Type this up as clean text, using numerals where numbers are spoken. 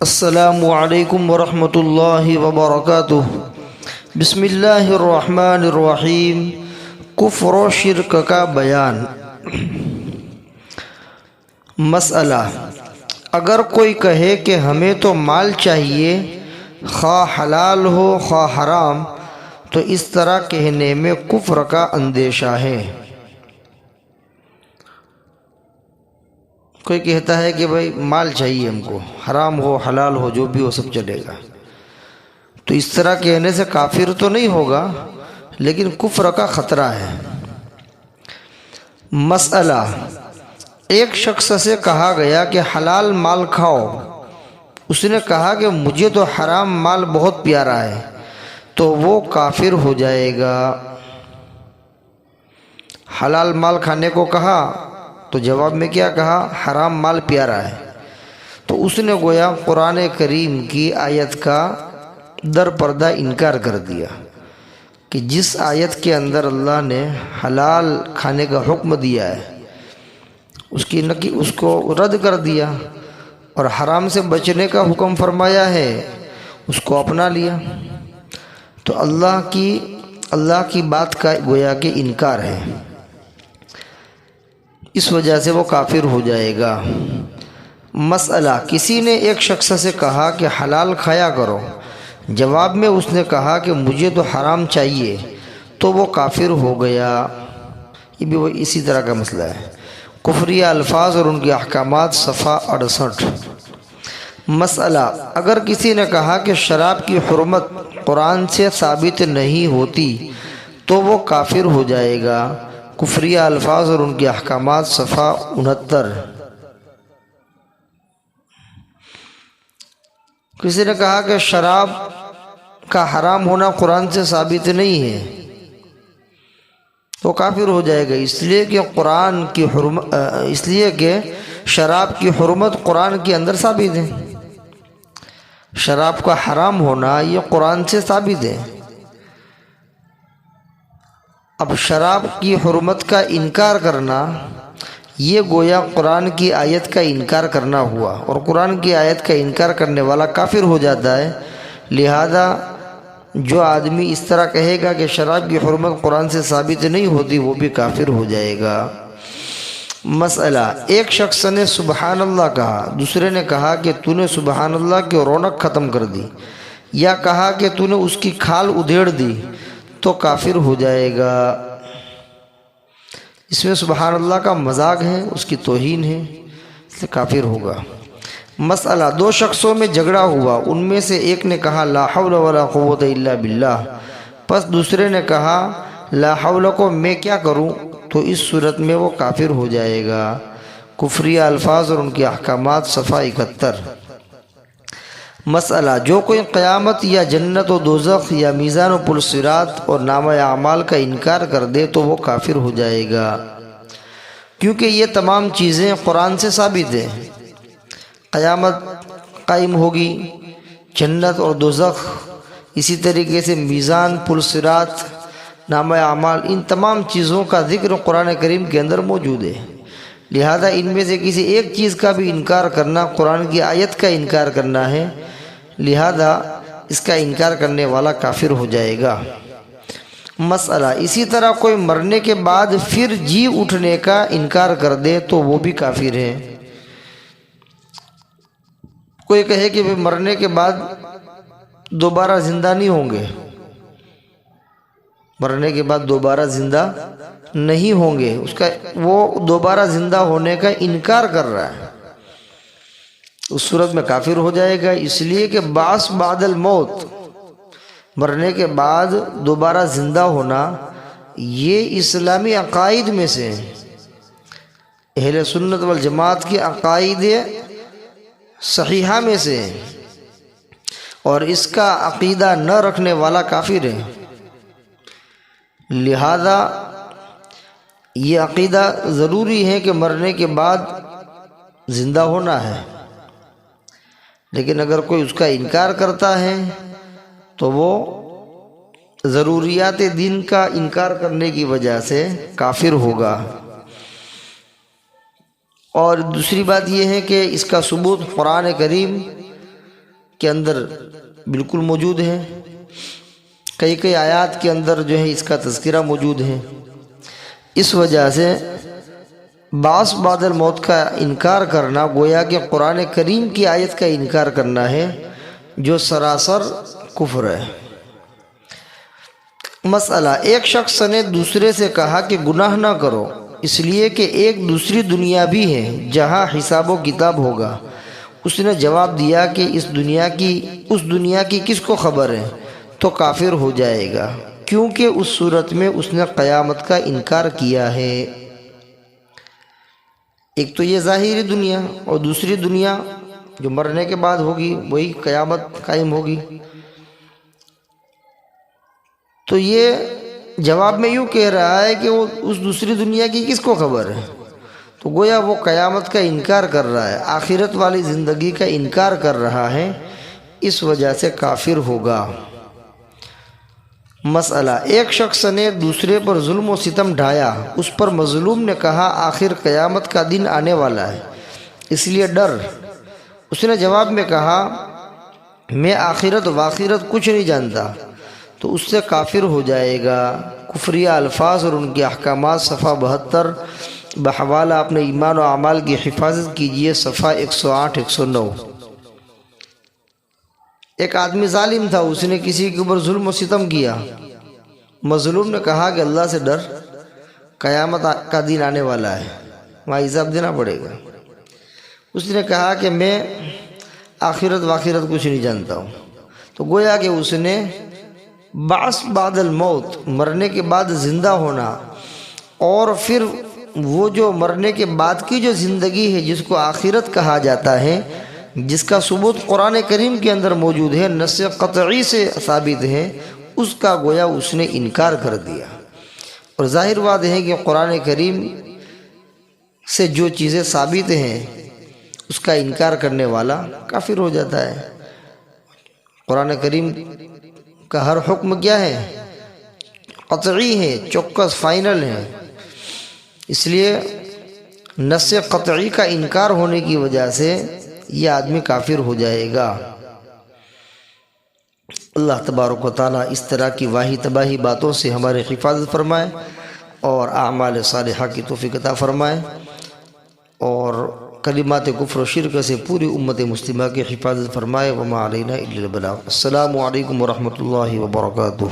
السلام علیکم ورحمۃ اللہ وبرکاتہ۔ بسم اللہ الرحمن الرحیم۔ کفر و شرک کا بیان۔ مسئلہ: اگر کوئی کہے کہ ہمیں تو مال چاہیے، خواہ حلال ہو خواہ حرام، تو اس طرح کہنے میں کفر کا اندیشہ ہے۔ کوئی کہتا ہے کہ بھائی مال چاہیے ہم کو، حرام ہو حلال ہو جو بھی ہو سب چلے گا، تو اس طرح کہنے سے کافر تو نہیں ہوگا لیکن کفر کا خطرہ ہے۔ مسئلہ: ایک شخص سے کہا گیا کہ حلال مال کھاؤ، اس نے کہا کہ مجھے تو حرام مال بہت پیارا ہے، تو وہ کافر ہو جائے گا۔ حلال مال کھانے کو کہا تو جواب میں کیا کہا؟ حرام مال پیارا ہے۔ تو اس نے گویا قرآن کریم کی آیت کا در پردہ انکار کر دیا کہ جس آیت کے اندر اللہ نے حلال کھانے کا حکم دیا ہے اس کو رد کر دیا، اور حرام سے بچنے کا حکم فرمایا ہے اس کو اپنا لیا۔ تو اللہ کی بات کا گویا کہ انکار ہے، اس وجہ سے وہ کافر ہو جائے گا۔ مسئلہ: کسی نے ایک شخص سے کہا کہ حلال کھایا کرو، جواب میں اس نے کہا کہ مجھے تو حرام چاہیے، تو وہ کافر ہو گیا۔ یہ بھی اسی طرح کا مسئلہ ہے۔ کفریہ الفاظ اور ان کے احکامات، صفحہ 68۔ مسئلہ: اگر کسی نے کہا کہ شراب کی حرمت قرآن سے ثابت نہیں ہوتی، تو وہ کافر ہو جائے گا۔ کفریہ الفاظ اور ان کے احکامات، صفحہ 69۔ کسی نے کہا کہ شراب کا حرام ہونا قرآن سے ثابت نہیں ہے، تو کافر ہو جائے گا، اس لیے کہ شراب کی حرمت قرآن کے اندر ثابت ہے۔ شراب کا حرام ہونا یہ قرآن سے ثابت ہے۔ اب شراب کی حرمت کا انکار کرنا یہ گویا قرآن کی آیت کا انکار کرنا ہوا، اور قرآن کی آیت کا انکار کرنے والا کافر ہو جاتا ہے۔ لہذا جو آدمی اس طرح کہے گا کہ شراب کی حرمت قرآن سے ثابت نہیں ہوتی، وہ بھی کافر ہو جائے گا۔ مسئلہ: ایک شخص نے سبحان اللہ کہا، دوسرے نے کہا کہ تو نے سبحان اللہ کی رونق ختم کر دی، یا کہا کہ تو نے اس کی کھال ادھیڑ دی، تو کافر ہو جائے گا۔ اس میں سبحان اللہ کا مذاق ہے، اس کی توہین ہے، اس لیے کافر ہوگا۔ مسئلہ: دو شخصوں میں جھگڑا ہوا، ان میں سے ایک نے کہا لا حول ولا قوت الا باللہ، پس دوسرے نے کہا لا حول کو میں کیا کروں، تو اس صورت میں وہ کافر ہو جائے گا۔ کفریہ الفاظ اور ان کے احکامات، صفحہ 71۔ مسئلہ: جو کوئی قیامت یا جنت و دوزخ یا میزان و پل صراط اور نامہ اعمال کا انکار کر دے تو وہ کافر ہو جائے گا، کیونکہ یہ تمام چیزیں قرآن سے ثابت ہیں۔ قیامت قائم ہوگی، جنت اور دوزخ، اسی طریقے سے میزان، پل صراط، نامہ اعمال، ان تمام چیزوں کا ذکر قرآن کریم کے اندر موجود ہے۔ لہذا ان میں سے کسی ایک چیز کا بھی انکار کرنا قرآن کی آیت کا انکار کرنا ہے، لہذا اس کا انکار کرنے والا کافر ہو جائے گا۔ مسئلہ: اسی طرح کوئی مرنے کے بعد پھر جی اٹھنے کا انکار کر دے تو وہ بھی کافر ہے۔ کوئی کہے کہ مرنے کے بعد دوبارہ زندہ نہیں ہوں گے، مرنے کے بعد دوبارہ زندہ نہیں ہوں گے، وہ دوبارہ زندہ ہونے کا انکار کر رہا ہے، اس صورت میں کافر ہو جائے گا، اس لیے کہ بعث بعد الموت، مرنے کے بعد دوبارہ زندہ ہونا، یہ اسلامی عقائد میں سے اہل سنت والجماعت کی عقائد صحیحہ میں سے، اور اس کا عقیدہ نہ رکھنے والا کافر ہے۔ لہذا یہ عقیدہ ضروری ہے کہ مرنے کے بعد زندہ ہونا ہے، لیکن اگر کوئی اس کا انکار کرتا ہے تو وہ ضروریات دین کا انکار کرنے کی وجہ سے کافر ہوگا۔ اور دوسری بات یہ ہے کہ اس کا ثبوت قرآن کریم کے اندر بالکل موجود ہے، کئی کئی آیات کے اندر جو ہے اس کا تذکرہ موجود ہے۔ اس وجہ سے بعث بعد الموت کا انکار کرنا گویا کہ قرآن کریم کی آیت کا انکار کرنا ہے، جو سراسر کفر ہے۔ مسئلہ، ایک شخص نے دوسرے سے کہا کہ گناہ نہ کرو اس لیے کہ ایک دوسری دنیا بھی ہے جہاں حساب و کتاب ہوگا۔ اس نے جواب دیا کہ اس دنیا کی کس کو خبر ہے، تو کافر ہو جائے گا، کیونکہ اس صورت میں اس نے قیامت کا انکار کیا ہے۔ ایک تو یہ ظاہری دنیا، اور دوسری دنیا جو مرنے کے بعد ہوگی، وہی قیامت قائم ہوگی۔ تو یہ جواب میں یوں کہہ رہا ہے کہ وہ اس دوسری دنیا کی کس کو خبر ہے، تو گویا وہ قیامت کا انکار کر رہا ہے، آخرت والی زندگی کا انکار کر رہا ہے، اس وجہ سے کافر ہوگا۔ مسئلہ، ایک شخص نے دوسرے پر ظلم و ستم ڈھایا، اس پر مظلوم نے کہا آخر قیامت کا دن آنے والا ہے اس لیے ڈر۔ اس نے جواب میں کہا میں آخرت واخرت کچھ نہیں جانتا، تو اس سے کافر ہو جائے گا۔ کفریہ الفاظ اور ان کے احکامات، صفحہ 72، بحوالہ اپنے ایمان و اعمال کی حفاظت کیجئے، صفحہ 108 109۔ ایک آدمی ظالم تھا، اس نے کسی کے اوپر ظلم و ستم کیا، مظلوم نے کہا کہ اللہ سے ڈر، قیامت کا دن آنے والا ہے، وہاں حساب دینا پڑے گا۔ اس نے کہا کہ میں آخرت واخرت کچھ نہیں جانتا ہوں، تو گویا کہ اس نے بعث بعد الموت، مرنے کے بعد زندہ ہونا، اور پھر وہ جو مرنے کے بعد کی جو زندگی ہے جس کو آخرت کہا جاتا ہے، جس کا ثبوت قرآن کریم کے اندر موجود ہے، نص قطعی سے ثابت ہے، اس کا گویا اس نے انکار کر دیا۔ اور ظاہر بات ہے کہ قرآن کریم سے جو چیزیں ثابت ہیں اس کا انکار کرنے والا کافر ہو جاتا ہے۔ قرآن کریم کا ہر حکم کیا ہے؟ قطعی ہے، چوکس، فائنل ہے۔ اس لیے نص قطعی کا انکار ہونے کی وجہ سے یہ آدمی کافر ہو جائے گا۔ اللہ تبارک و تعالیٰ اس طرح کی واہی تباہی باتوں سے ہمارے حفاظت فرمائے، اور اعمال صالحہ کی توفیق عطا فرمائے، اور کلمات کفر و شرک سے پوری امت مسلمہ کی حفاظت فرمائے۔ وما علینا الا البلاغ۔ السلام علیکم ورحمۃ اللہ وبرکاتہ۔